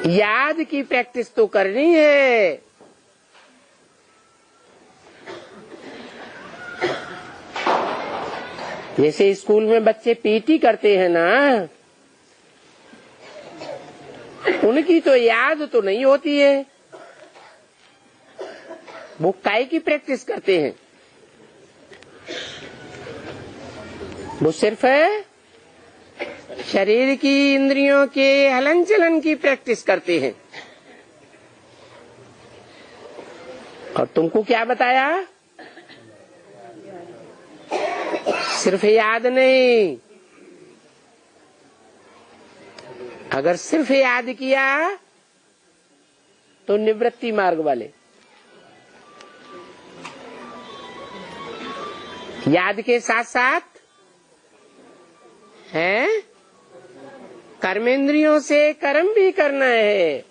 याद की प्रैक्टिस तो करनी है। जैसे स्कूल में बच्चे पीटी करते हैं ना, उनकी तो याद तो नहीं होती है, वो काय की प्रैक्टिस करते हैं? वो सिर्फ शरीर की इंद्रियों के हलन चलन की प्रैक्टिस करते हैं। और तुमको क्या बताया? सिर्फ याद नहीं, अगर सिर्फ याद किया तो निवृत्ति मार्ग वाले। याद के साथ साथ है कर्मेंद्रियों से कर्म भी करना है।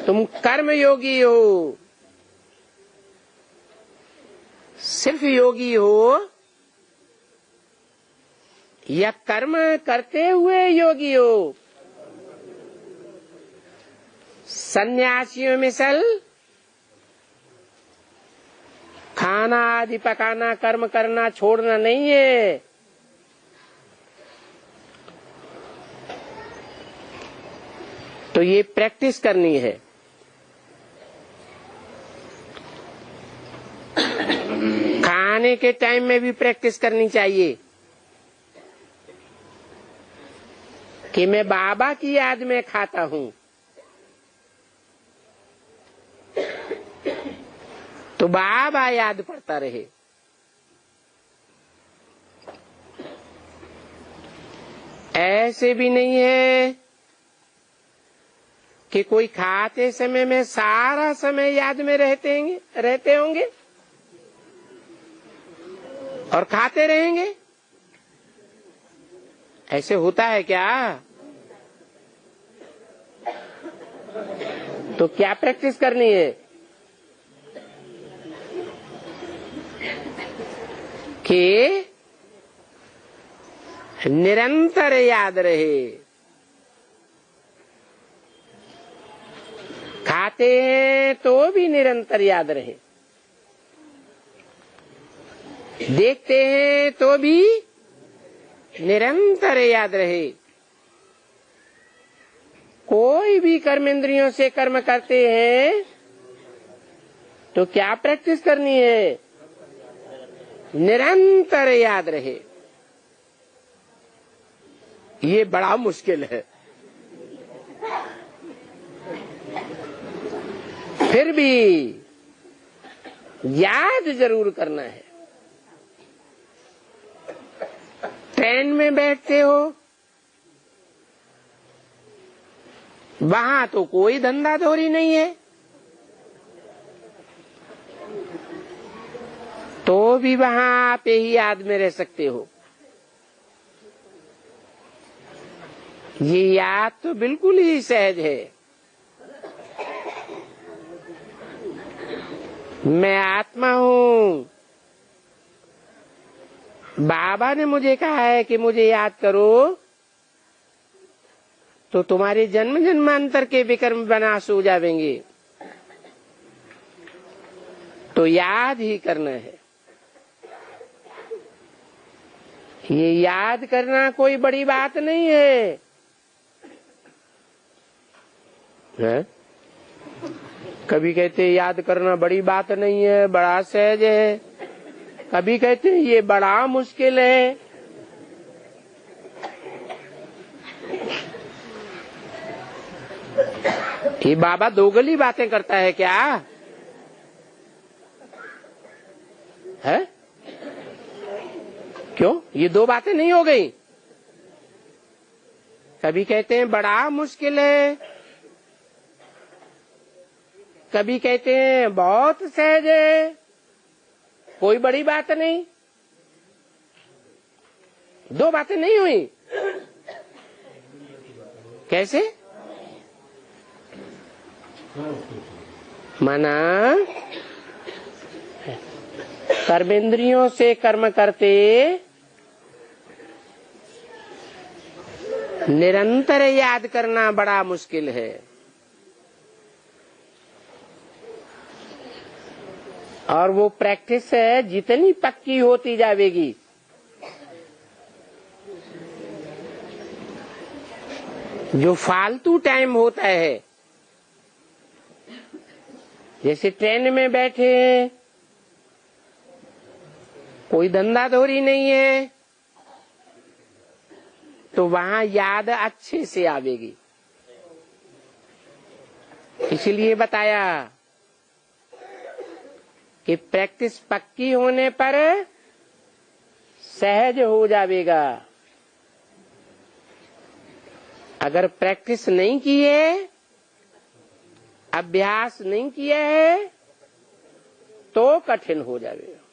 तुम कर्म योगी हो, सिर्फ योगी हो या कर्म करते हुए योगी हो? सन्यासियों मिसल खाना आदि पकाना कर्म करना छोड़ना नहीं है। तो ये प्रैक्टिस करनी है। खाने के टाइम में भी प्रैक्टिस करनी चाहिए कि मैं बाबा की याद में खाता हूँ, तो बाबा याद पड़ता रहे। ऐसे भी नहीं है कि कोई खाते समय में सारा समय याद में रहते होंगे और खाते रहेंगे। ऐसे होता है क्या? तो क्या प्रैक्टिस करनी है कि निरंतर याद रहे। खाते हैं तो भी निरंतर याद रहे, देखते हैं तो भी निरंतर याद रहे। कोई भी कर्मेंद्रियों से कर्म करते हैं तो क्या प्रैक्टिस करनी है? निरंतर याद रहे। ये बड़ा मुश्किल है। फिर भी याद जरूर करना है। ट्रेन में बैठते हो, वहां तो कोई धंधा धोरी नहीं है, तो भी वहां आप ही याद में रह सकते हो। ये याद तो बिल्कुल ही सहज है। मैं आत्मा हूँ, बाबा ने मुझे कहा है कि मुझे याद करो, तो तुम्हारे जन्म जन्मांतर के विकर्म विनाश हो जाएंगे। तो याद ही करना है। ये याद करना कोई बड़ी बात नहीं है, है? कभी कहते याद करना बड़ी बात नहीं है, बड़ा सहज है। कभी कहते हैं ये बड़ा मुश्किल है। ये बाबा दोगली बातें करता है क्या? है? क्यों? ये दो बातें नहीं हो गई? कभी कहते हैं बड़ा मुश्किल है, कभी कहते हैं बहुत सहज है, कोई बड़ी बात नहीं। दो बातें नहीं हुई। कैसे? माना कर्मेंद्रियों से कर्म करते निरंतर याद करना बड़ा मुश्किल है। और वो प्रैक्टिस है जितनी पक्की होती जाएगी, जो फालतू टाइम होता है, जैसे ट्रेन में बैठे हैं, कोई धंधा धोरी नहीं है, तो वहां याद अच्छे से आवेगी। इसलिए बताया कि प्रैक्टिस पक्की होने पर सहज हो जाएगा। अगर प्रैक्टिस नहीं की है, अभ्यास नहीं किया है, तो कठिन हो जाएगा।